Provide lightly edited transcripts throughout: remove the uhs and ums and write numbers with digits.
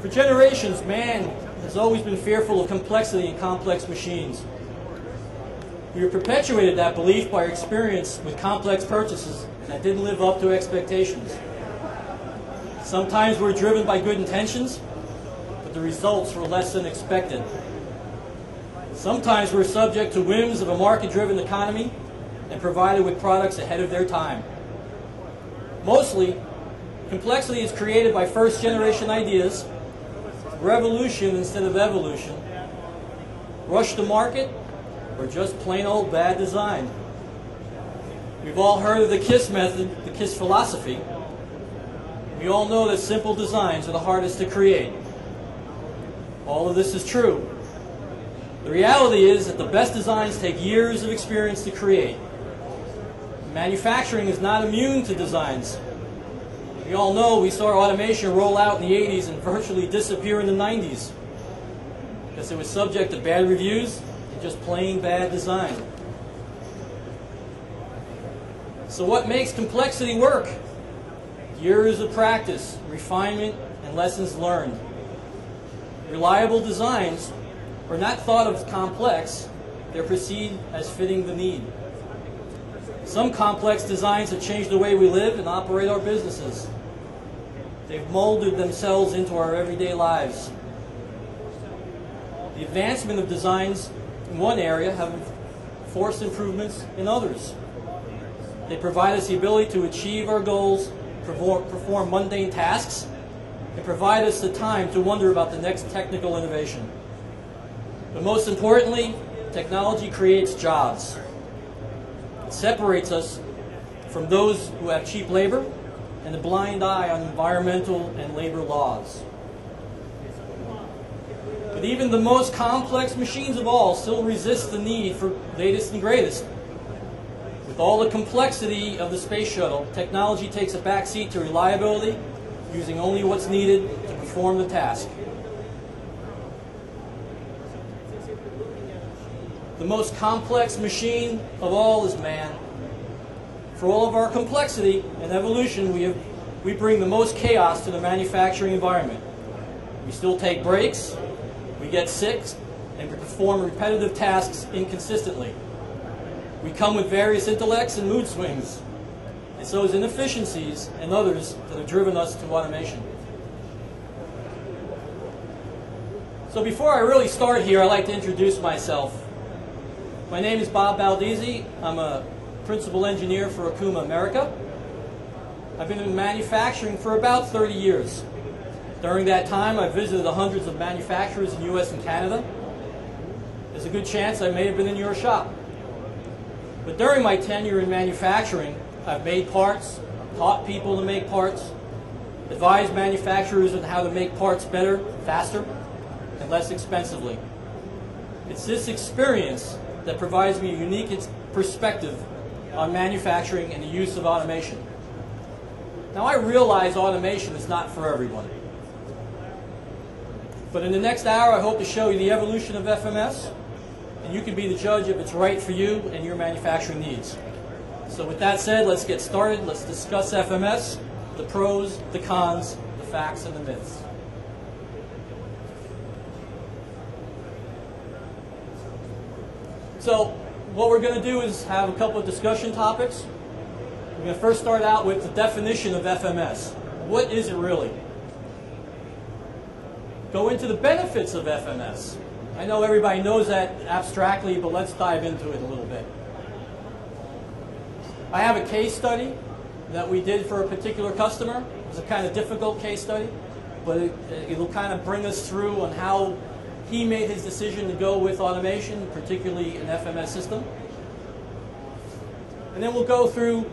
For generations, man has always been fearful of complexity in complex machines. We have perpetuated that belief by our experience with complex purchases that didn't live up to expectations. Sometimes we're driven by good intentions, but the results were less than expected. Sometimes we're subject to whims of a market-driven economy and provided with products ahead of their time. Mostly, complexity is created by first-generation ideas, revolution instead of evolution, rush to market, or just plain old bad design. We've all heard of the KISS method, the KISS philosophy. We all know that simple designs are the hardest to create. All of this is true. The reality is that the best designs take years of experience to create. Manufacturing is not immune to designs. We all know we saw automation roll out in the 80s and virtually disappear in the 90s because it was subject to bad reviews and just plain bad design. So what makes complexity work? Years of practice, refinement, and lessons learned. Reliable designs are not thought of as complex, they're perceived as fitting the need. Some complex designs have changed the way we live and operate our businesses. They've molded themselves into our everyday lives. The advancement of designs in one area have forced improvements in others. They provide us the ability to achieve our goals, perform mundane tasks, and provide us the time to wonder about the next technical innovation. But most importantly, technology creates jobs. It separates us from those who have cheap labor and a blind eye on environmental and labor laws. But even the most complex machines of all still resist the need for latest and greatest. With all the complexity of the space shuttle, technology takes a backseat to reliability, using only what's needed to perform the task. The most complex machine of all is man. For all of our complexity and evolution, we bring the most chaos to the manufacturing environment. We still take breaks, we get sick, and we perform repetitive tasks inconsistently. We come with various intellects and mood swings. It's those inefficiencies and others that have driven us to automation. So before I really start here, I'd like to introduce myself. My name is Bob Baldizzi. I'm a principal engineer for Okuma America. I've been in manufacturing for about 30 years. During that time, I've visited hundreds of manufacturers in the US and Canada. There's a good chance I may have been in your shop. But during my tenure in manufacturing, I've made parts, taught people to make parts, advised manufacturers on how to make parts better, faster, and less expensively. It's this experience that provides me a unique perspective on manufacturing and the use of automation. Now, I realize automation is not for everyone. But in the next hour, I hope to show you the evolution of FMS, and you can be the judge if it's right for you and your manufacturing needs. So with that said, let's get started. Let's discuss FMS, the pros, the cons, the facts, and the myths. So what we're going to do is have a couple of discussion topics. We're going to first start out with the definition of FMS. What is it really? Go into the benefits of FMS. I know everybody knows that abstractly, but let's dive into it a little bit. I have a case study that we did for a particular customer. It was a kind of difficult case study, but it'll kind of bring us through on how he made his decision to go with automation, particularly an FMS system. And then we'll go through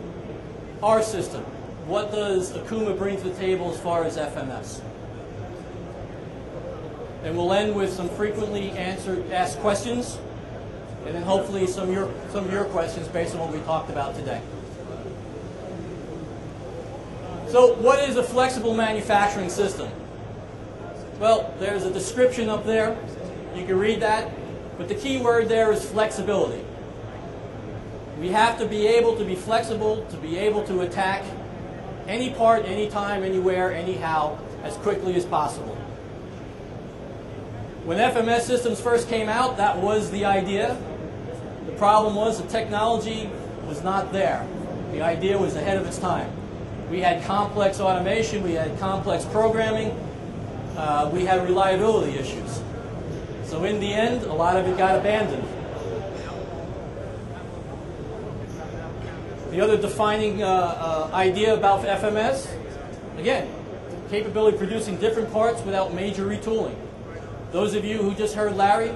our system. What does Okuma bring to the table as far as FMS? And we'll end with some frequently asked questions, and then hopefully some of your questions based on what we talked about today. So what is a flexible manufacturing system? Well, there's a description up there. You can read that. But the key word there is flexibility. We have to be able to be flexible, to be able to attack any part, anytime, anywhere, anyhow, as quickly as possible. When FMS systems first came out, that was the idea. The problem was the technology was not there. The idea was ahead of its time. We had complex automation, we had complex programming, we had reliability issues. So in the end, a lot of it got abandoned. The other defining idea about FMS, again, capability of producing different parts without major retooling. Those of you who just heard Larry,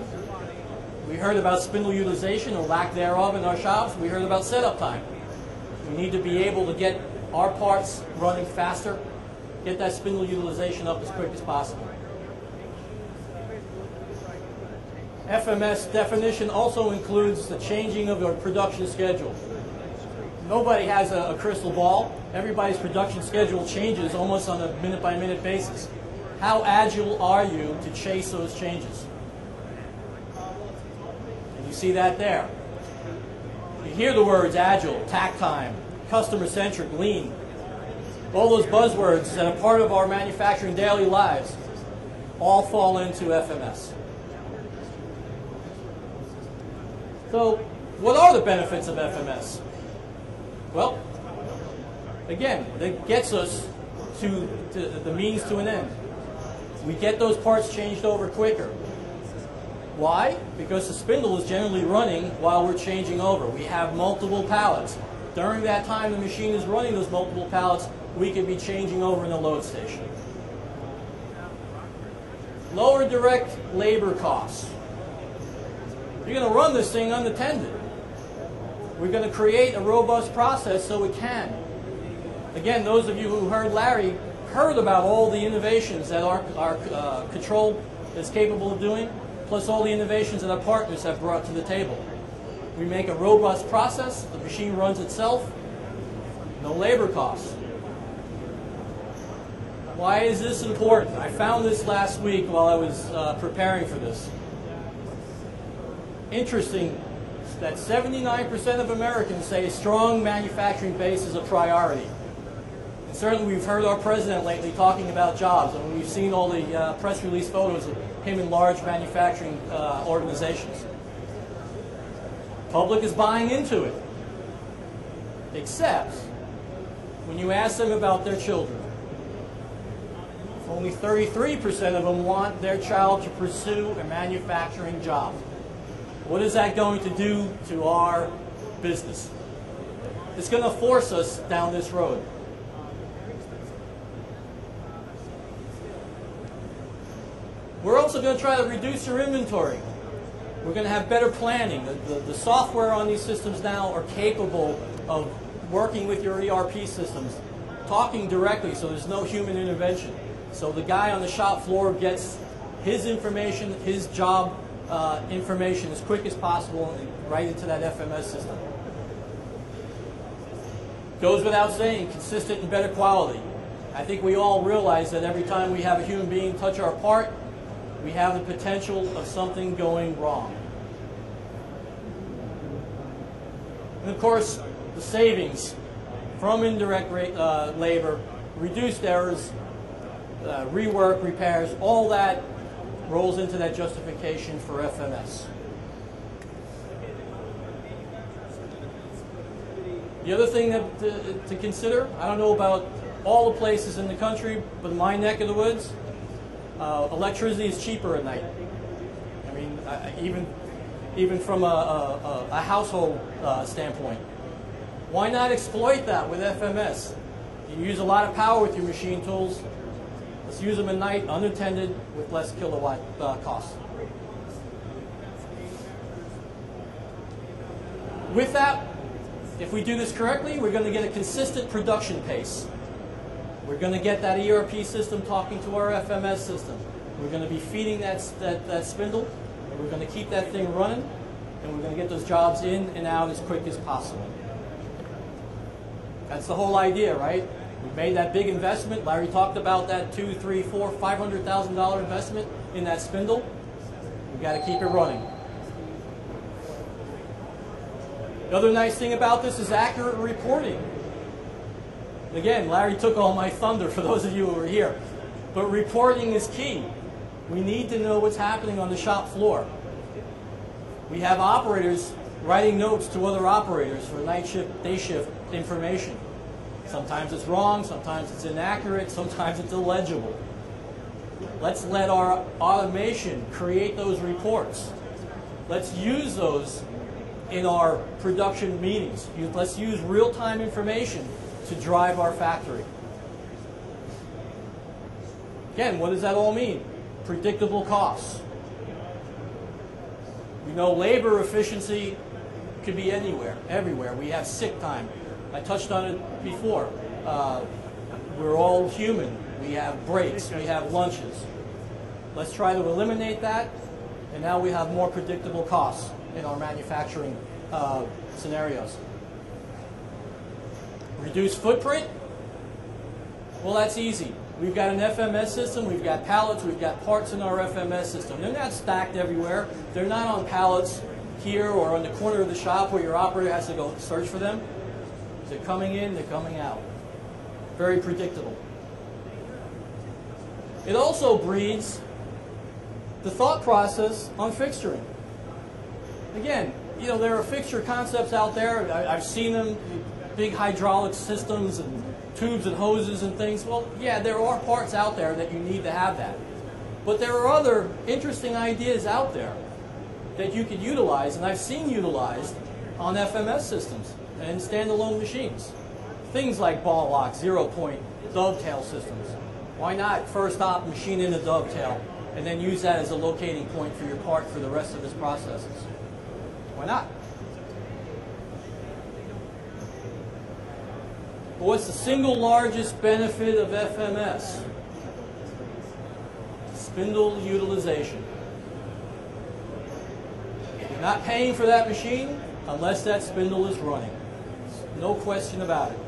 we heard about spindle utilization or lack thereof in our shops. We heard about setup time. We need to be able to get our parts running faster, get that spindle utilization up as quick as possible. FMS definition also includes the changing of our production schedule. Nobody has a crystal ball. Everybody's production schedule changes almost on a minute-by-minute basis. How agile are you to chase those changes? And you see that there. You hear the words agile, tack time, customer-centric, lean. All those buzzwords that are part of our manufacturing daily lives all fall into FMS. So, what are the benefits of FMS? Well, again, that gets us to the means to an end. We get those parts changed over quicker. Why? Because the spindle is generally running while we're changing over. We have multiple pallets. During that time the machine is running those multiple pallets, we could be changing over in the load station. Lower direct labor costs. You're going to run this thing unattended. We're going to create a robust process so it can. Again, those of you who heard Larry heard about all the innovations that our control is capable of doing, plus all the innovations that our partners have brought to the table. We make a robust process, the machine runs itself, no labor costs. Why is this important? I found this last week while I was preparing for this. Interesting that 79% of Americans say a strong manufacturing base is a priority. And certainly we've heard our president lately talking about jobs, and we've seen all the press release photos of him in large manufacturing organizations. Public is buying into it, except when you ask them about their children. Only 33% of them want their child to pursue a manufacturing job. What is that going to do to our business? It's going to force us down this road. We're also going to try to reduce your inventory. We're going to have better planning. The software on these systems now are capable of working with your ERP systems, talking directly so there's no human intervention. So the guy on the shop floor gets his information, his job information as quick as possible and right into that FMS system. Goes without saying, consistent and better quality. I think we all realize that every time we have a human being touch our part, we have the potential of something going wrong. And of course, the savings from indirect labor, reduced errors, rework, repairs, all that rolls into that justification for FMS. The other thing that to consider, I don't know about all the places in the country, but in my neck of the woods, electricity is cheaper at night. I mean, even from a household standpoint. Why not exploit that with FMS? You use a lot of power with your machine tools. Let's use them at night, unattended, with less kilowatt cost. With that, if we do this correctly, we're going to get a consistent production pace. We're going to get that ERP system talking to our FMS system. We're going to be feeding that spindle, and we're going to keep that thing running, and we're going to get those jobs in and out as quick as possible. That's the whole idea, right? We made that big investment. Larry talked about that $200,000, $300,000, $400,000, $500,000 investment in that spindle. We've got to keep it running. The other nice thing about this is accurate reporting. Again, Larry took all my thunder for those of you who were here. But reporting is key. We need to know what's happening on the shop floor. We have operators writing notes to other operators for night shift, day shift information. Sometimes it's wrong, sometimes it's inaccurate, sometimes it's illegible. Let's let our automation create those reports. Let's use those in our production meetings. Let's use real-time information to drive our factory. Again, what does that all mean? Predictable costs. We know labor efficiency could be anywhere, everywhere. We have sick time. I touched on it before. We're all human. We have breaks. We have lunches. Let's try to eliminate that, and now we have more predictable costs in our manufacturing scenarios. Reduce footprint? Well, that's easy. We've got an FMS system, we've got pallets, we've got parts in our FMS system. They're not stacked everywhere. They're not on pallets here or on the corner of the shop where your operator has to go search for them. They're coming in, they're coming out. Very predictable. It also breeds the thought process on fixturing. Again, you know, there are fixture concepts out there. I've seen them, big hydraulic systems and tubes and hoses and things. Well, yeah, there are parts out there that you need to have that. But there are other interesting ideas out there that you could utilize, and I've seen utilized on FMS systems and standalone machines. Things like ball lock, 0-point, dovetail systems. Why not first op, machine in a dovetail, and then use that as a locating point for your part for the rest of its processes? Why not? But what's the single largest benefit of FMS? Spindle utilization. You're not paying for that machine unless that spindle is running. No question about it.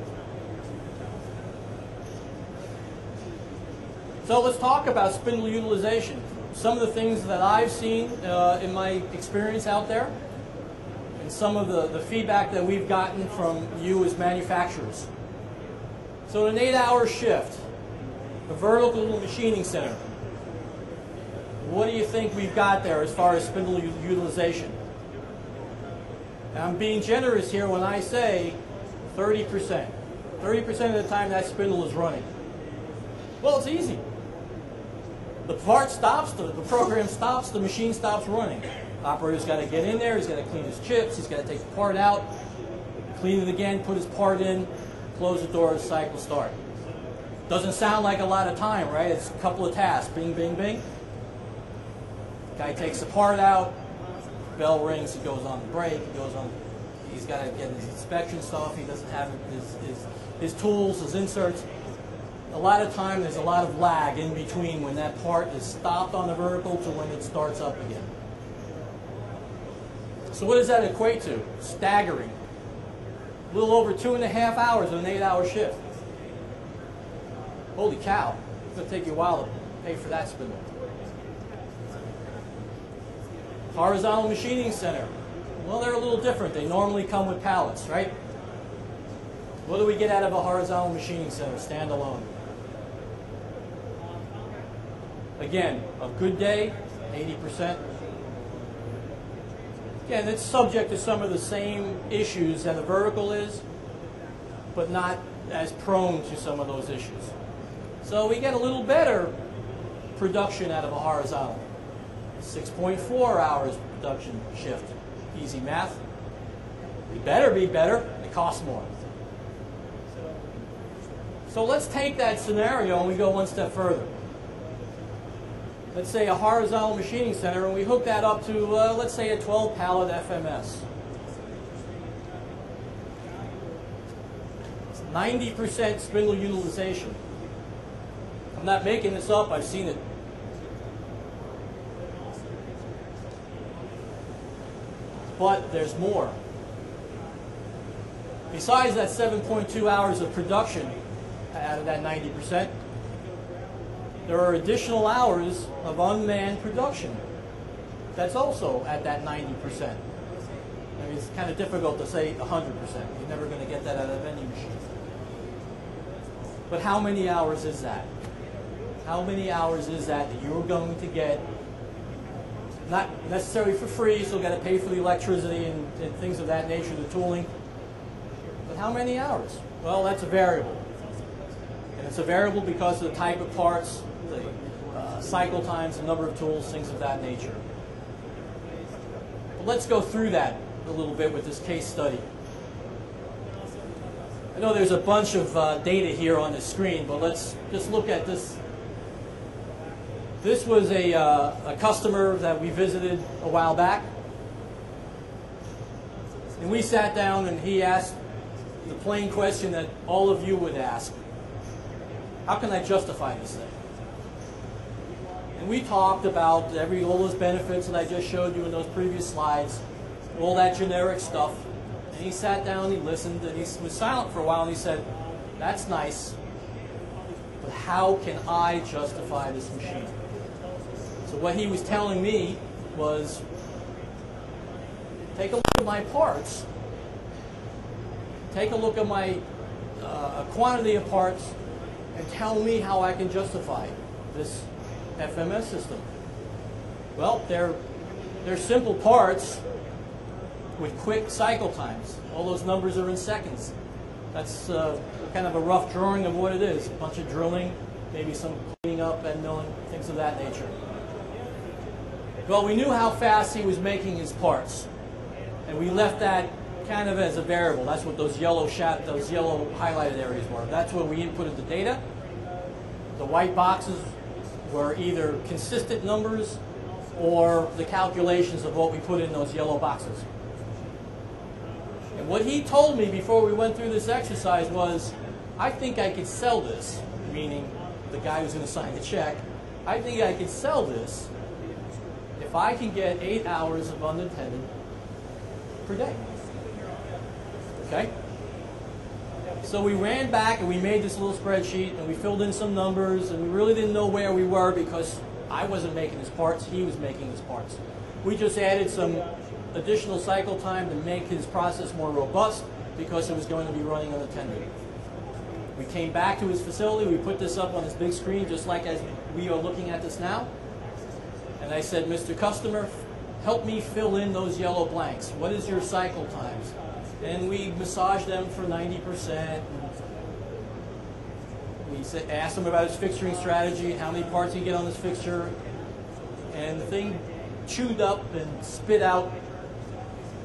So let's talk about spindle utilization. Some of the things that I've seen in my experience out there, and some of the feedback that we've gotten from you as manufacturers. So an 8-hour shift, a vertical machining center. What do you think we've got there as far as spindle utilization? And I'm being generous here when I say 30%. 30% of the time that spindle is running. Well, it's easy. The part stops, the program stops, the machine stops running. Operator's got to get in there, he's got to clean his chips, he's got to take the part out, clean it again, put his part in, close the door, the cycle start. Doesn't sound like a lot of time, right? It's a couple of tasks, bing, bing, bing. Guy takes the part out, bell rings, he goes on the break, he goes on, he's got to get his inspection stuff, he doesn't have his tools, his inserts. A lot of time there's a lot of lag in between when that part is stopped on the vertical to when it starts up again. So what does that equate to? Staggering. A little over 2.5 hours of an 8-hour shift. Holy cow. It's going to take you a while to pay for that spindle. Horizontal machining center. Well, they're a little different. They normally come with pallets, right? What do we get out of a horizontal machining center, standalone? Again, a good day, 80%. Again, it's subject to some of the same issues that a vertical is, but not as prone to some of those issues. So we get a little better production out of a horizontal. 6.4 hours production shift. Easy math. It better be better. It costs more. So let's take that scenario and we go one step further. Let's say a horizontal machining center, and we hook that up to, let's say, a 12-pallet FMS. It's 90% spindle utilization. I'm not making this up, I've seen it. But there's more. Besides that 7.2 hours of production out of that 90%, there are additional hours of unmanned production. That's also at that 90%. I mean, it's kind of difficult to say 100%. You're never going to get that out of any machine. But how many hours is that? How many hours is that you're going to get, not necessarily for free, so you've got to pay for the electricity and things of that nature, the tooling, but how many hours? Well, that's a variable. And it's a variable because of the type of parts, the cycle times, the number of tools, things of that nature. But let's go through that a little bit with this case study. I know there's a bunch of data here on the screen, but let's just look at this. This was a customer that we visited a while back. And we sat down and he asked the plain question that all of you would ask. How can I justify this thing? And we talked about all those benefits that I just showed you in those previous slides, all that generic stuff. And he sat down, he listened, and he was silent for a while, and he said, that's nice, but how can I justify this machine? So what he was telling me was, take a look at my parts, take a look at my quantity of parts, and tell me how I can justify this FMS system. Well, they're simple parts with quick cycle times. All those numbers are in seconds. That's kind of a rough drawing of what it is. A bunch of drilling, maybe some cleaning up and milling, things of that nature. Well, we knew how fast he was making his parts, and we left that kind of as a variable. That's what those yellow highlighted areas were. That's where we inputted the data. The white boxes were either consistent numbers or the calculations of what we put in those yellow boxes. And what he told me before we went through this exercise was, I think I could sell this, meaning the guy who's going to sign the check. I think I could sell this if I can get 8 hours of unattended per day. Okay? So we ran back and we made this little spreadsheet and we filled in some numbers, and we really didn't know where we were because I wasn't making his parts, he was making his parts. We just added some additional cycle time to make his process more robust because it was going to be running unattended. We came back to his facility, we put this up on this big screen just like as we are looking at this now. And I said, Mr. Customer, help me fill in those yellow blanks. What is your cycle times? And we massaged them for 90%. We asked him about his fixturing strategy, how many parts he get on this fixture. And the thing chewed up and spit out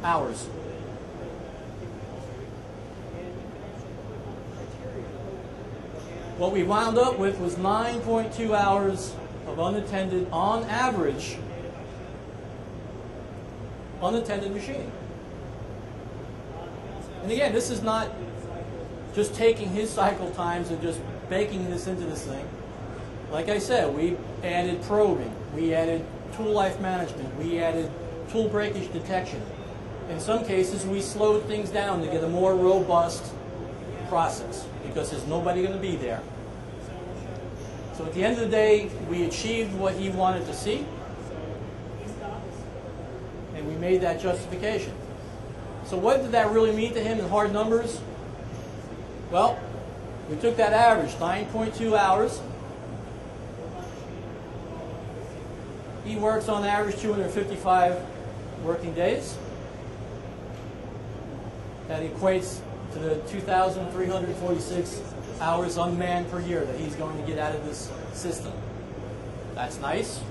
hours. What we wound up with was 9.2 hours of unattended, on average, unattended machining. And again, this is not just taking his cycle times and just baking this into this thing. Like I said, we added probing, we added tool life management, we added tool breakage detection. In some cases, we slowed things down to get a more robust process because there's nobody going to be there. So at the end of the day, we achieved what he wanted to see, and we made that justification. So what did that really mean to him in hard numbers? Well, we took that average, 9.2 hours. He works on average 255 working days. That equates to the 2,346 hours unmanned per year that he's going to get out of this system. That's nice.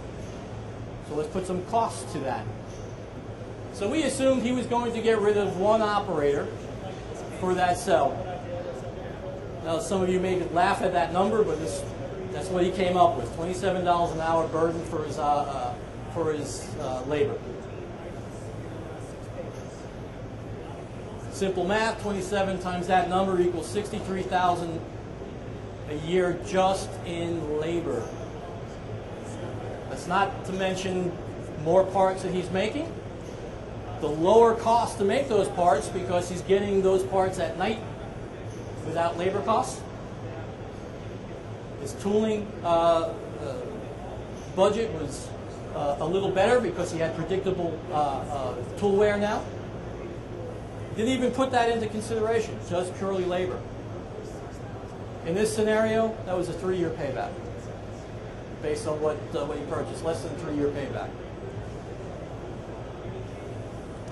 So let's put some costs to that. So we assumed he was going to get rid of one operator for that cell. Now some of you may laugh at that number, but that's what he came up with, $27 an hour burden for his labor. Simple math, 27 times that number equals $63,000 a year just in labor. That's not to mention more parts that he's making. The lower cost to make those parts because he's getting those parts at night without labor costs. His tooling budget was a little better because he had predictable tool wear now. Didn't even put that into consideration, just purely labor. In this scenario, that was a 3-year payback. based on what you purchased, less than 3-year payback.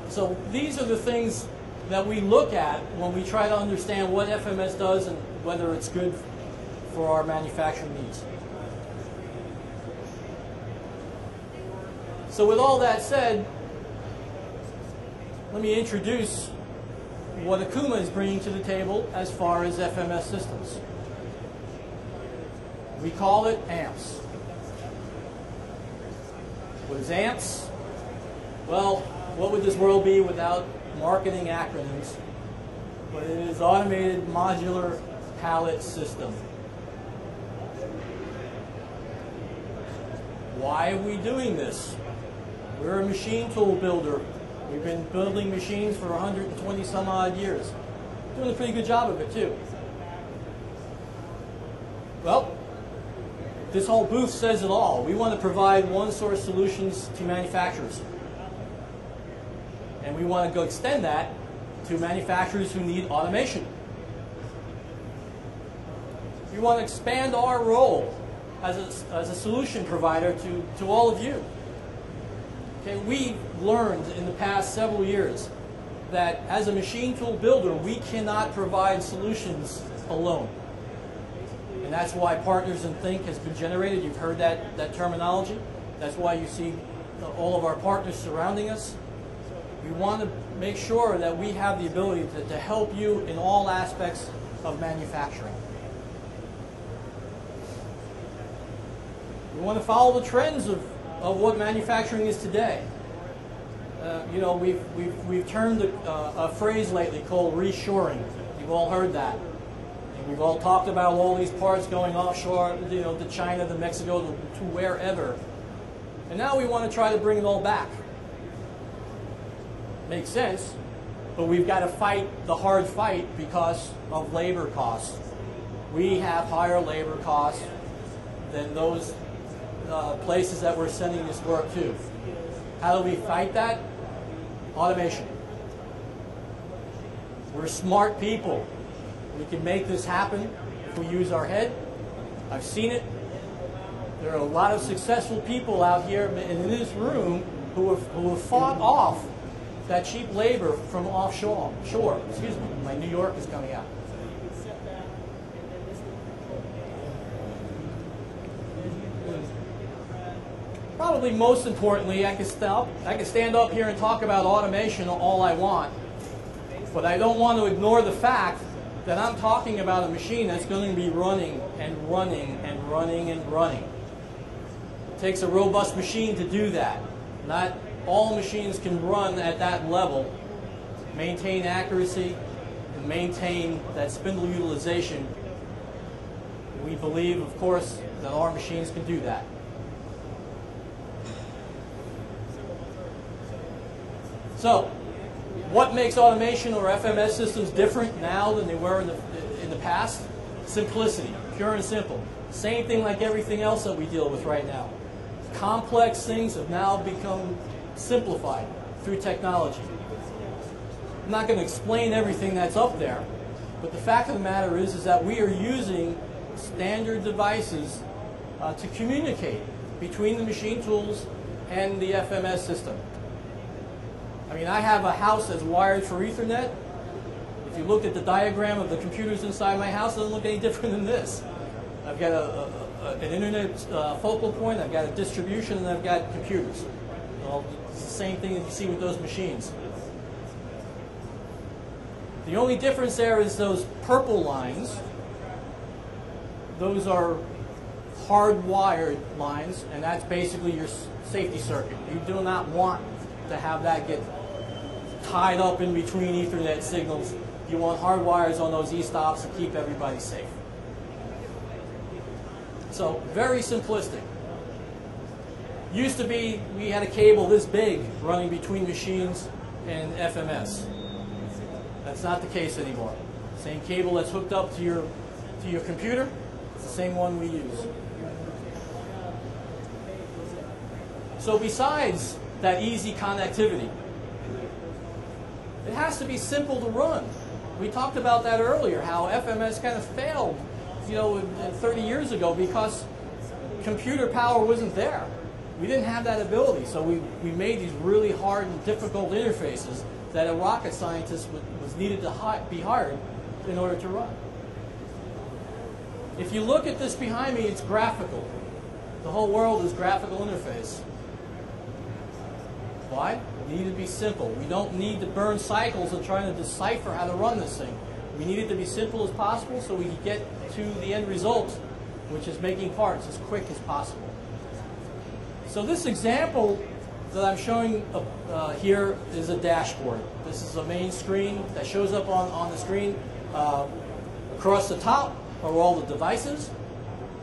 So these are the things that we look at when we try to understand what FMS does and whether it's good for our manufacturing needs. So with all that said, let me introduce what Okuma is bringing to the table as far as FMS systems. We call it AMPS. What is AMPS? Well, what would this world be without marketing acronyms? But it is Automated Modular Pallet System. Why are we doing this? We're a machine tool builder. We've been building machines for 120 some odd years. Doing a pretty good job of it too. Well, this whole booth says it all. We want to provide one-source solutions to manufacturers. And we want to go extend that to manufacturers who need automation. We want to expand our role as a solution provider to all of you. Okay, we've learned in the past several years that as a machine tool builder, we cannot provide solutions alone. And that's why Partners in Think has been generated. You've heard that terminology. That's why you see all of our partners surrounding us. We want to make sure that we have the ability to help you in all aspects of manufacturing. We want to follow the trends of what manufacturing is today. You know, we've termed a phrase lately called reshoring. You've all heard that. And we've all talked about all these parts going offshore, you know, to China, to Mexico, to wherever. And now we want to try to bring it all back. Makes sense, but we've got to fight the hard fight because of labor costs. We have higher labor costs than those places that we're sending this work to. How do we fight that? Automation. We're smart people. We can make this happen if we use our head. I've seen it. There are a lot of successful people out here in this room who have fought off that cheap labor from offshore. Excuse me, my New York is coming out. Probably most importantly, I can stand up here and talk about automation all I want, but I don't want to ignore the fact that I'm talking about a machine that's going to be running and running and running and running. It takes a robust machine to do that. Not all machines can run at that level, maintain accuracy, and maintain that spindle utilization. We believe, of course, that our machines can do that. So, what makes automation or FMS systems different now than they were in the past? Simplicity, pure and simple. Same thing like everything else that we deal with right now. Complex things have now become simplified through technology. I'm not going to explain everything that's up there, but the fact of the matter is that we are using standard devices to communicate between the machine tools and the FMS system. I mean, I have a house that's wired for Ethernet. If you look at the diagram of the computers inside my house, it doesn't look any different than this. I've got an internet focal point, I've got a distribution, and I've got computers. Well, it's the same thing that you see with those machines. The only difference there is those purple lines. Those are hardwired lines, and that's basically your safety circuit. You do not want to have that get tied up in between Ethernet signals. You want hard wires on those E-stops to keep everybody safe. So, very simplistic. Used to be, we had a cable this big running between machines and FMS. That's not the case anymore. Same cable that's hooked up to your computer, it's the same one we use. So besides that easy connectivity, it has to be simple to run. We talked about that earlier, how FMS kind of failed, 30 years ago because computer power wasn't there. We didn't have that ability, so we made these really hard and difficult interfaces that a rocket scientist was needed to be hired in order to run. If you look at this behind me, it's graphical. The whole world is graphical interface. Why? We need it to be simple. We don't need to burn cycles of trying to decipher how to run this thing. We need it to be simple as possible so we can get to the end result, which is making parts as quick as possible. So this example that I'm showing here is a dashboard. This is a main screen that shows up on the screen. Across the top are all the devices.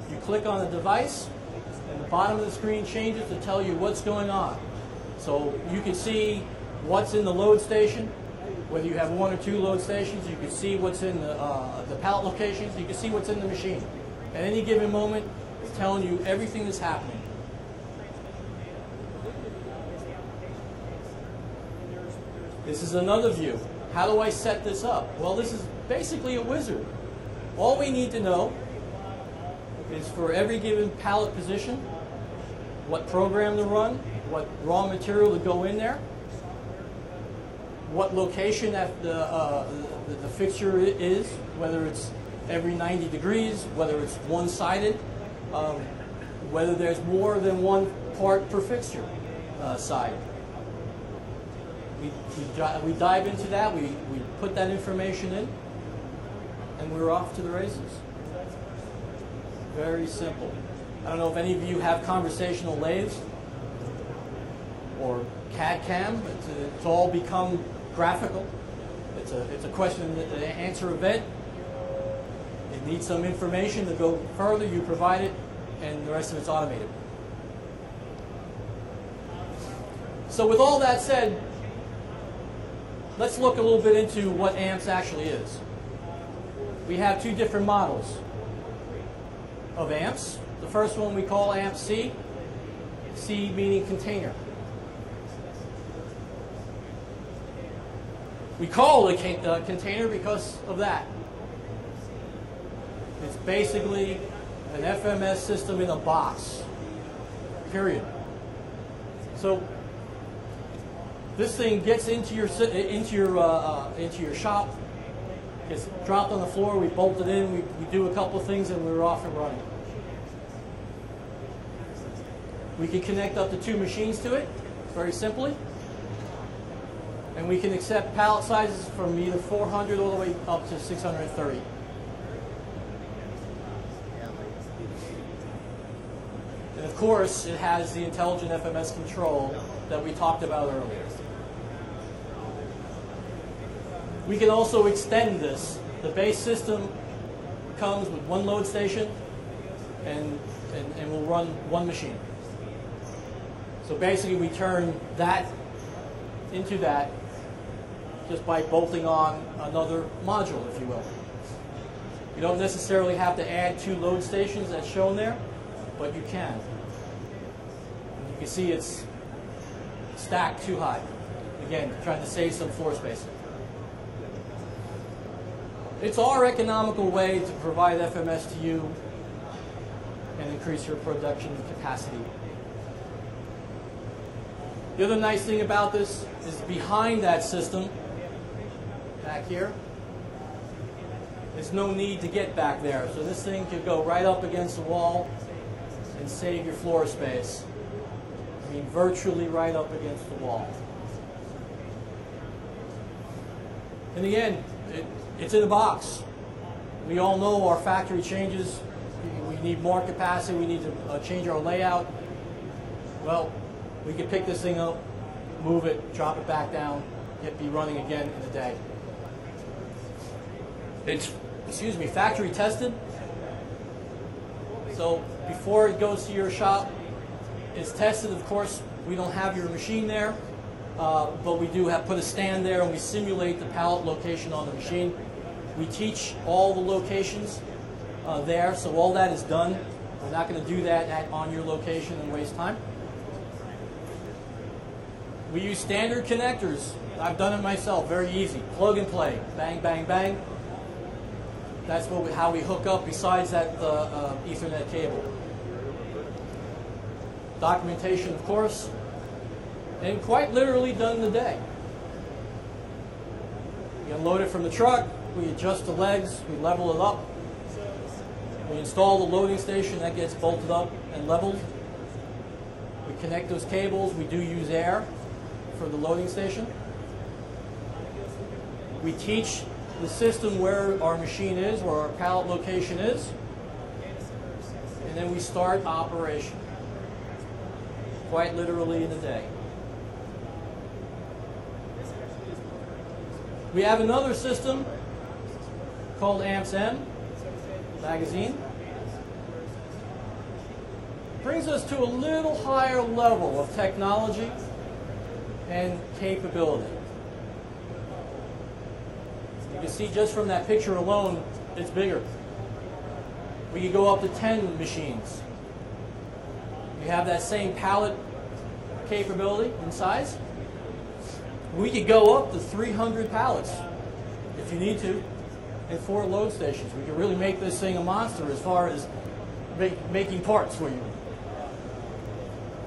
You click on the device, and the bottom of the screen changes to tell you what's going on. So you can see what's in the load station, whether you have one or two load stations. You can see what's in the pallet locations. You can see what's in the machine. At any given moment, it's telling you everything that's happening. This is another view. How do I set this up? Well, this is basically a wizard. All we need to know is for every given pallet position, what program to run, what raw material to go in there, what location that the fixture is, whether it's every 90 degrees, whether it's one-sided, whether there's more than one part per fixture side. We dive into that, we put that information in, and we're off to the races. Very simple. I don't know if any of you have conversational lathes or CAD/CAM. It's all become graphical. It's a question and answer event. It needs some information to go further. You provide it, and the rest of it's automated. So with all that said, let's look a little bit into what AMPS actually is. We have two different models of AMPS. The first one we call AMP-C, C meaning container. We call it a container because of that. It's basically an FMS system in a box, period. So this thing gets into your shop, gets dropped on the floor, we bolt it in, we do a couple of things, and we're off and running. We can connect up to 2 machines to it, very simply. And we can accept pallet sizes from either 400 all the way up to 630. And of course, it has the intelligent FMS control that we talked about earlier. We can also extend this. The base system comes with 1 load station and will run 1 machine. So basically we turn that into that just by bolting on another module, if you will. You don't necessarily have to add 2 load stations as shown there, but you can. And you can see it's stacked too high. Again, trying to save some floor space. It's our economical way to provide FMS to you and increase your production capacity. The other nice thing about this is behind that system, back here, there's no need to get back there. So this thing could go right up against the wall and save your floor space. I mean, virtually right up against the wall. And again, it's in a box. We all know our factory changes. We need more capacity. We need to change our layout. Well, we can pick this thing up, move it, drop it back down, be running again in a day. It's, factory tested. So before it goes to your shop, it's tested. Of course, we don't have your machine there, but we do have put a stand there, and we simulate the pallet location on the machine. We teach all the locations there, so all that is done. We're not going to do that on your location and waste time. We use standard connectors. I've done it myself, very easy. Plug and play, bang, bang, bang. That's how we hook up besides that Ethernet cable. documentation, of course, and quite literally done in a day. We unload it from the truck, we adjust the legs, we level it up, we install the loading station, that gets bolted up and leveled. We connect those cables, we do use air for the loading station. We teach the system where our machine is, where our pallet location is, and then we start operation, quite literally in a day. We have another system called AMPS-M magazine. Brings us to a little higher level of technology and capability. You can see just from that picture alone, it's bigger. We could go up to 10 machines. We have that same pallet capability and size. We could go up to 300 pallets if you need to, and 4 load stations. We could really make this thing a monster as far as making parts for you.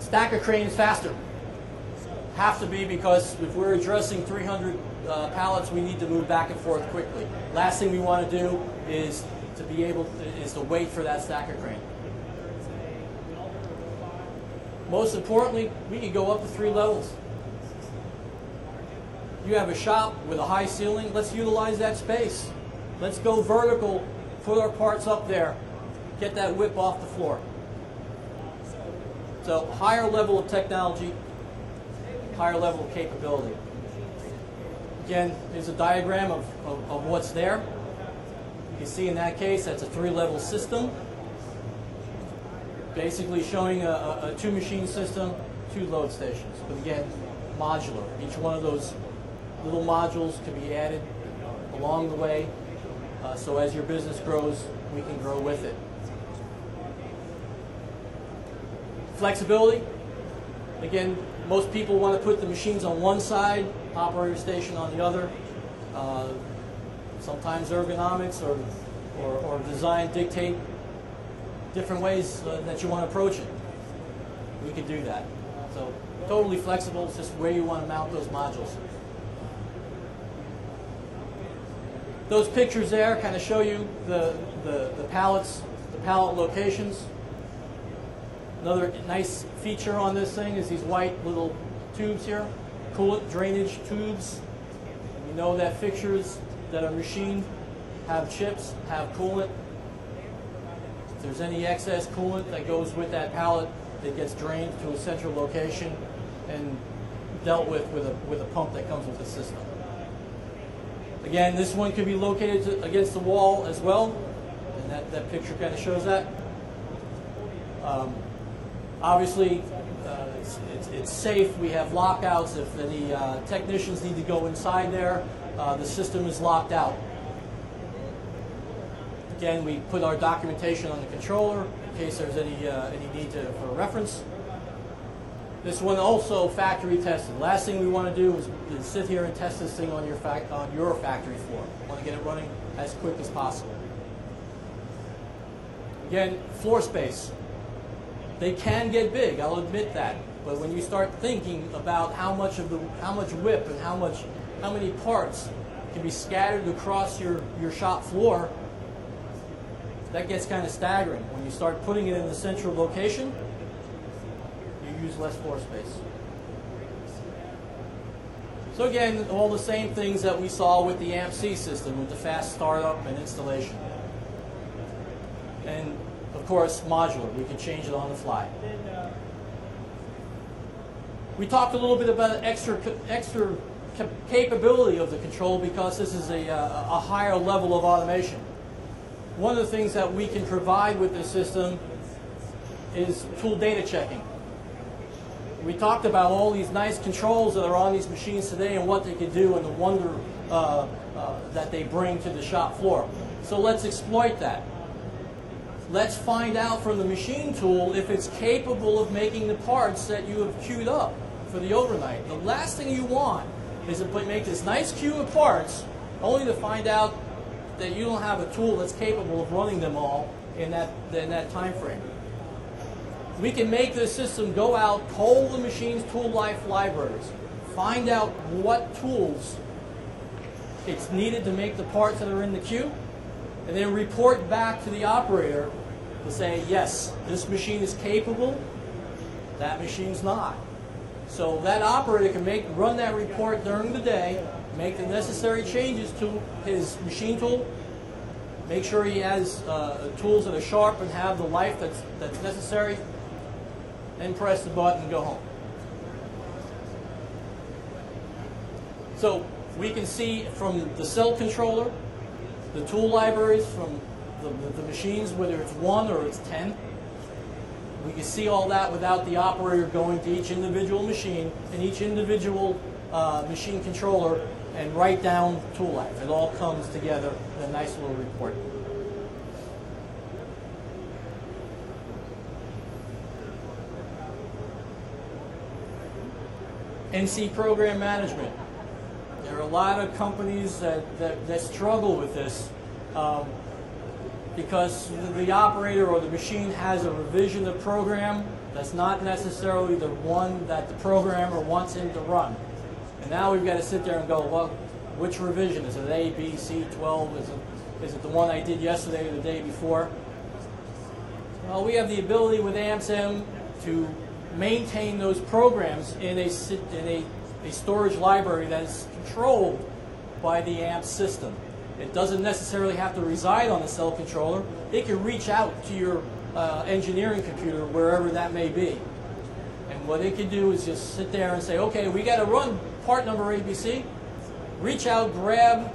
Stacker crane is faster. Have to be, because if we're addressing 300 pallets, we need to move back and forth quickly. Last thing we want to do is to wait for that stacker crane. Most importantly, we can go up to 3 levels. You have a shop with a high ceiling, let's utilize that space. Let's go vertical, put our parts up there, get that whip off the floor. So higher level of technology, higher level of capability. Again, here's a diagram of what's there. You can see in that case, that's a 3-level system. Basically showing a 2-machine system, 2 load stations. But again, modular. Each one of those little modules can be added along the way. So as your business grows, we can grow with it. Flexibility. Again, most people want to put the machines on one side, operator station on the other. Sometimes ergonomics or design dictate different ways that you want to approach it. We can do that. So totally flexible, it's just where you want to mount those modules. Those pictures there kind of show you the pallets, the pallet locations. Another nice feature on this thing is these white little tubes here, coolant drainage tubes. We know that fixtures that are machined have chips, have coolant. If there's any excess coolant that goes with that pallet, it gets drained to a central location and dealt with a pump that comes with the system. Again, this one can be located against the wall as well, and that picture kind of shows that. Obviously, it's safe. We have lockouts. If any technicians need to go inside there, the system is locked out. Again, we put our documentation on the controller in case there's any need for reference. This one also factory tested. Last thing we want to do is sit here and test this thing on your factory floor. We want to get it running as quick as possible. Again, floor space. They can get big, I'll admit that. But when you start thinking about how much whip and how many parts can be scattered across your shop floor, that gets kind of staggering. When you start putting it in the central location, you use less floor space. So again, all the same things that we saw with the AMP-C system, with the fast startup and installation. And of course, modular. We can change it on the fly. We talked a little bit about extra capability of the control because this is a higher level of automation. One of the things that we can provide with this system is tool data checking. We talked about all these nice controls that are on these machines today and what they can do and the wonder that they bring to the shop floor. So let's exploit that. Let's find out from the machine tool if it's capable of making the parts that you have queued up for the overnight. The last thing you want is to make this nice queue of parts only to find out that you don't have a tool that's capable of running them all in that time frame. we can make this system go out, poll the machine's tool life libraries, find out what tools it's needed to make the parts that are in the queue, and then report back to the operator to say, yes, this machine is capable, that machine's not. So that operator can run that report during the day, make the necessary changes to his machine tool, make sure he has tools that are sharp and have the life that's necessary, and press the button and go home. So we can see from the cell controller, the tool libraries from the machines, whether it's 1 or it's 10. We can see all that without the operator going to each individual machine and each individual machine controller and write down tool life. It all comes together in a nice little report. NC program management. There are a lot of companies that struggle with this because the operator or the machine has a revision of program that's not necessarily the one that the programmer wants him to run. And now we've got to sit there and go, well, which revision? Is it A, B, C, 12? Is it the one I did yesterday or the day before? Well, we have the ability with AMSM to maintain those programs in a storage library that is controlled by the AMP system. It doesn't necessarily have to reside on the cell controller. It can reach out to your engineering computer wherever that may be. And what it can do is just sit there and say, okay, we got to run part number ABC. Reach out, grab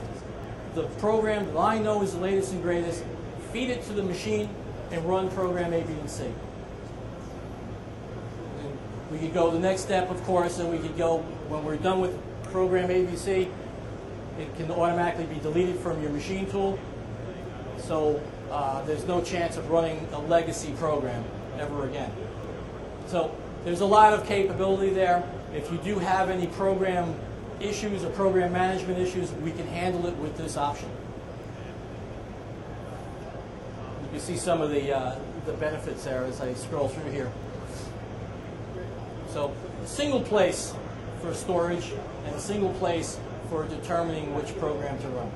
the program that I know is the latest and greatest, feed it to the machine, and run program A, B, and C. We could go the next step, of course, and we could go, when we're done with program ABC, it can automatically be deleted from your machine tool. So there's no chance of running a legacy program ever again. So there's a lot of capability there. If you do have any program issues or program management issues, we can handle it with this option. You can see some of the benefits there as I scroll through here. So a single place for storage and a single place for determining which program to run.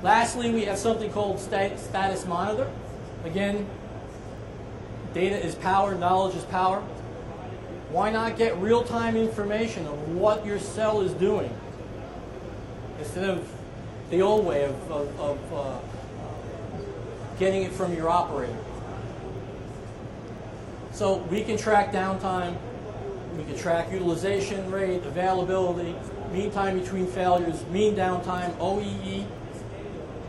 Lastly, we have something called status monitor. Again, data is power, knowledge is power. Why not get real-time information of what your cell is doing instead of the old way of getting it from your operator? So we can track downtime, we can track utilization rate, availability, mean time between failures, mean downtime, OEE.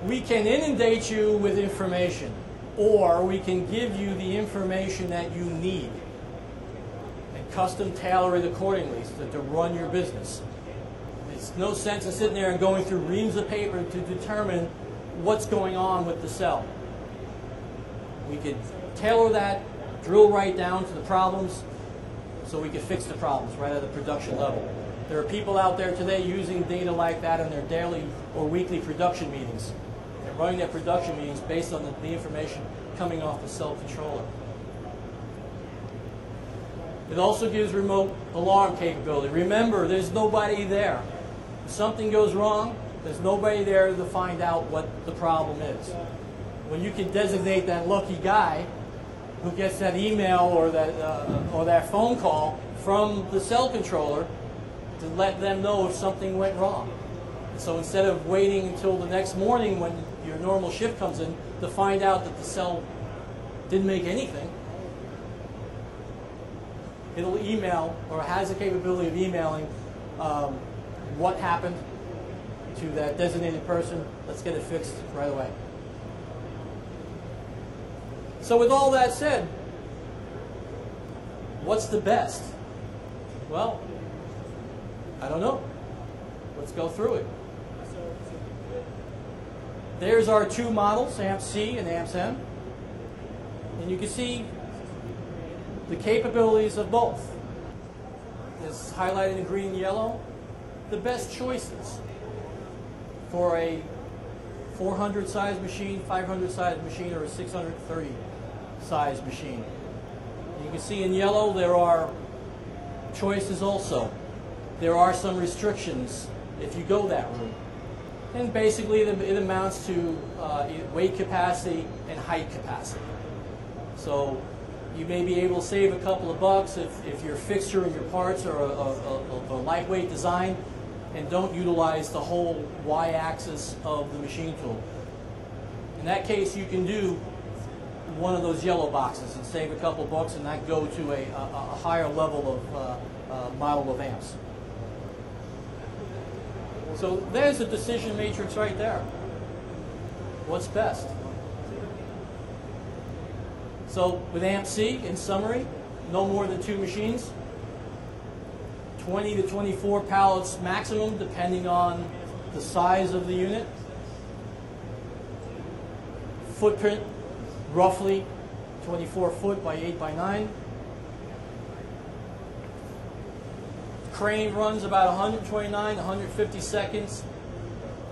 We can inundate you with information, or we can give you the information that you need and custom tailor it accordingly to run your business. There's no sense in sitting there and going through reams of paper to determine what's going on with the cell. We could tailor that, drill right down to the problems, so we can fix the problems right at the production level. There are people out there today using data like that in their daily or weekly production meetings. They're running their production meetings based on the information coming off the cell controller. It also gives remote alarm capability. Remember, there's nobody there. If something goes wrong, there's nobody there to find out what the problem is. When you can designate that lucky guy who gets that email or that phone call from the cell controller to let them know if something went wrong. So instead of waiting until the next morning when your normal shift comes in to find out that the cell didn't make anything, it'll email or has the capability of emailing what happened to that designated person. Let's get it fixed right away. So with all that said, what's the best? Well, I don't know. Let's go through it. There's our two models, AMP-C and AMP-M. And you can see the capabilities of both. It's highlighted in green and yellow. The best choices for a 400 size machine, 500 size machine, or a 630 size machine. You can see in yellow there are choices also. There are some restrictions if you go that route. And basically it amounts to weight capacity and height capacity. So you may be able to save a couple of bucks if your fixture and your parts are a lightweight design and don't utilize the whole y-axis of the machine tool. In that case, you can do one of those yellow boxes and save a couple bucks and not go to a higher level of model of amps. So there's a decision matrix right there. What's best? So with amp C, in summary, no more than 2 machines, 20 to 24 pallets maximum depending on the size of the unit. Footprint, roughly 24 foot by 8 by 9. Crane runs about 129 to 150 seconds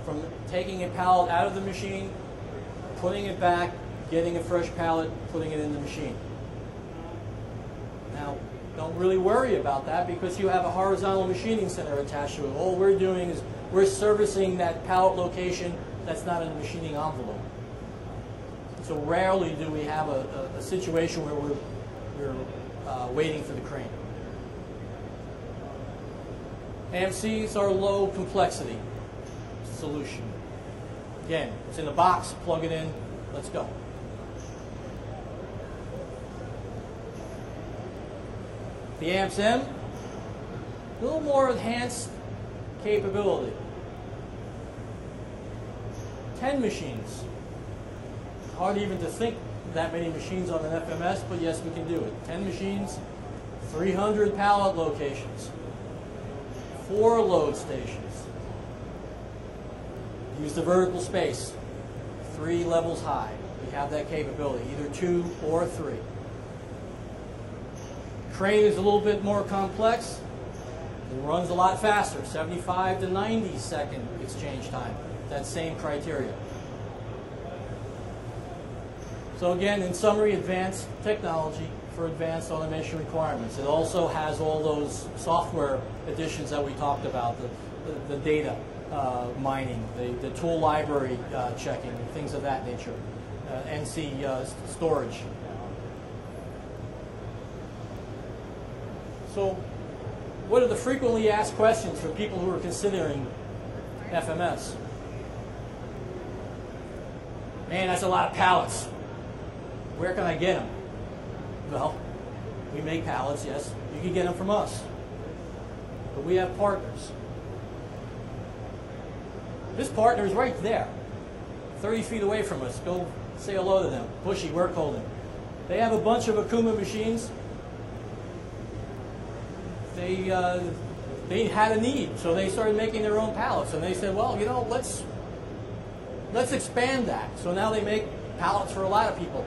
from taking a pallet out of the machine, putting it back, getting a fresh pallet, putting it in the machine. Now, don't really worry about that because you have a horizontal machining center attached to it. All we're doing is we're servicing that pallet location that's not in the machining envelope. So rarely do we have a situation where we're waiting for the crane. AMCs are low complexity solution. Again, it's in the box, plug it in, let's go. The amps M, a little more enhanced capability. 10 machines. Hard even to think that many machines on an FMS, but yes, we can do it. 10 machines, 300 pallet locations, 4 load stations. Use the vertical space, 3 levels high. We have that capability, either 2 or 3. Crane is a little bit more complex. It runs a lot faster, 75 to 90 second exchange time. That same criteria. So again, in summary, advanced technology for advanced automation requirements. It also has all those software additions that we talked about, the data mining, the tool library checking, things of that nature, NC storage. So what are the frequently asked questions for people who are considering FMS? Man, that's a lot of pallets. Where can I get them? Well, we make pallets, yes. You can get them from us. But we have partners. This partner is right there, 30 feet away from us. Go say hello to them. Bushy, work holding. They have a bunch of Okuma machines. They had a need, so they started making their own pallets. And they said, well, you know, let's expand that. So now they make pallets for a lot of people.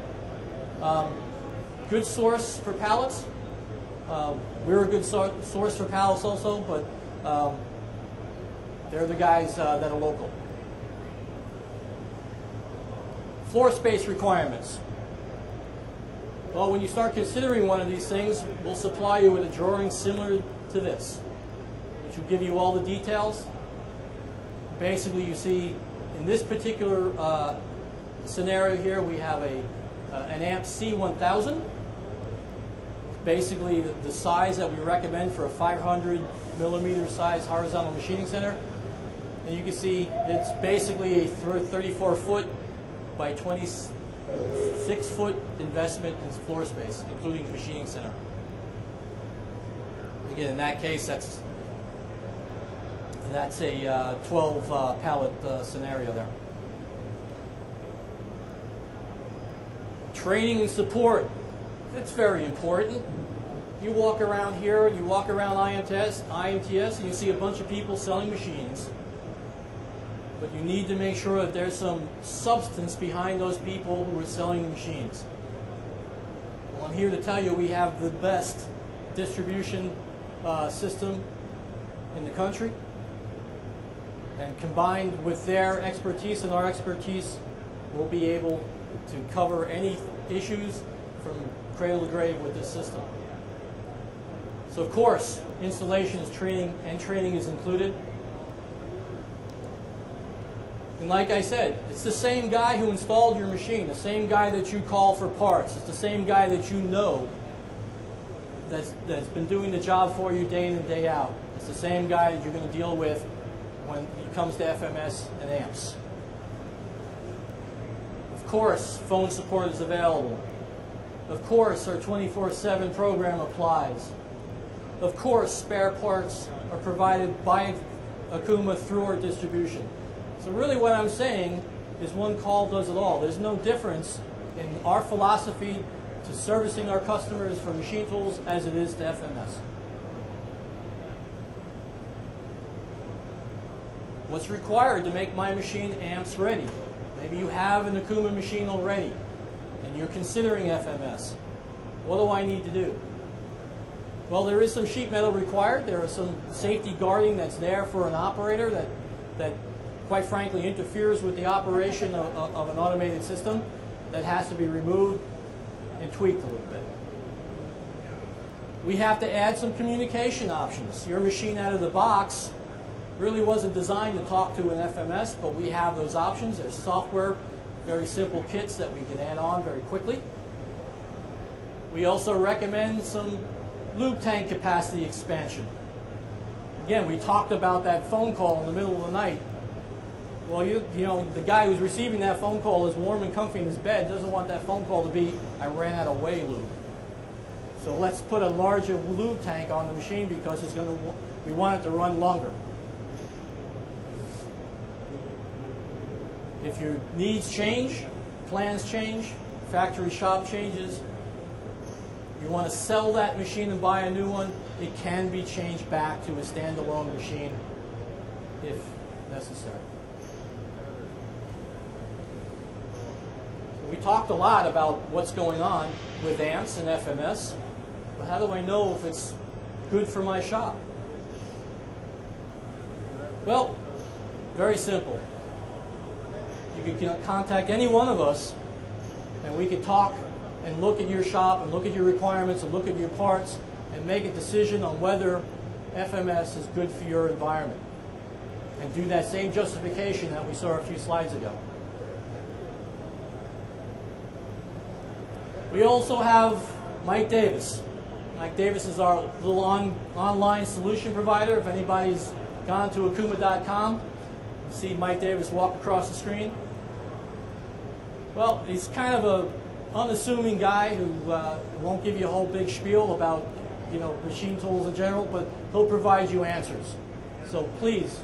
Good source for pallets. We're a good source for pallets also, but they're the guys that are local. Floor space requirements. Well, when you start considering one of these things, we'll supply you with a drawing similar to this, which will give you all the details. Basically, you see in this particular scenario here, we have an amp C1000. Basically, the size that we recommend for a 500 millimeter size horizontal machining center. And you can see it's basically a 34 foot by 26 foot investment in floor space, including the machining center. Again, in that case, that's a 12 pallet scenario there. Training and support. It's very important. You walk around here, you walk around IMTS, and you see a bunch of people selling machines. But you need to make sure that there's some substance behind those people who are selling the machines. Well, I'm here to tell you we have the best distribution system in the country. And combined with their expertise and our expertise, we'll be able to cover any issues from cradle to grave with this system. So of course, installation is training, and training is included. And like I said, it's the same guy who installed your machine, the same guy that you call for parts. It's the same guy that you know that's been doing the job for you day in and day out. It's the same guy that you're going to deal with when it comes to FMS and amps. Of course, phone support is available. Of course, our 24/7 program applies. Of course, spare parts are provided by Okuma through our distribution. So really what I'm saying is one call does it all. There's no difference in our philosophy to servicing our customers for machine tools as it is to FMS. What's required to make my machine amps ready? Maybe you have an Okuma machine already and you're considering FMS. What do I need to do? Well, there is some sheet metal required. There is some safety guarding that's there for an operator that quite frankly interferes with the operation of an automated system. That has to be removed and tweaked a little bit. We have to add some communication options. Your machine out of the box really wasn't designed to talk to an FMS, but we have those options. There's software, very simple kits that we can add on very quickly. We also recommend some lube tank capacity expansion. Again, we talked about that phone call in the middle of the night. Well, you know, the guy who's receiving that phone call is warm and comfy in his bed, doesn't want that phone call to be, I ran out of whey lube. So let's put a larger lube tank on the machine because we want it to run longer. If your needs change, plans change, factory shop changes, you want to sell that machine and buy a new one, it can be changed back to a standalone machine if necessary. We talked a lot about what's going on with amps and FMS, but how do I know if it's good for my shop? Well, very simple. You can contact any one of us and we can talk and look at your shop and look at your requirements and look at your parts and make a decision on whether FMS is good for your environment and do that same justification that we saw a few slides ago. We also have Mike Davis. Mike Davis is our little online solution provider. If anybody's gone to Okuma.com, you see Mike Davis walk across the screen. Well, he's kind of an unassuming guy who won't give you a whole big spiel about, you know, machine tools in general, but he'll provide you answers. So please,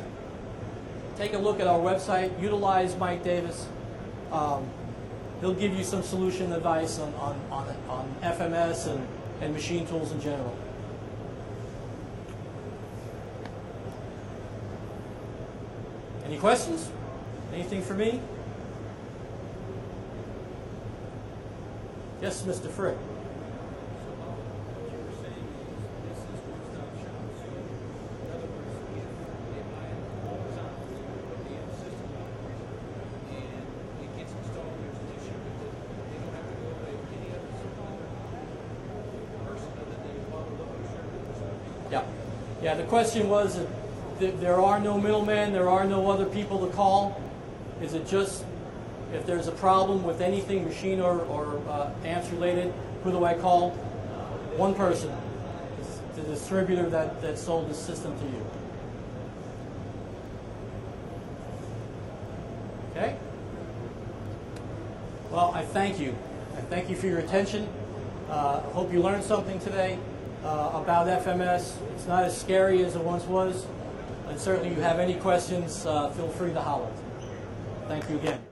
take a look at our website, utilize Mike Davis. He'll give you some solution advice on FMS and machine tools in general. Any questions? Anything for me? Yes, Mr. Frick. Yeah, the question was, there are no middlemen, there are no other people to call. Is it just, if there's a problem with anything machine or amps related, who do I call? One person, the distributor that sold the system to you. Okay? Well, I thank you. I thank you for your attention. Hope you learned something today about FMS. It's not as scary as it once was. And certainly if you have any questions, feel free to holler. Thank you again.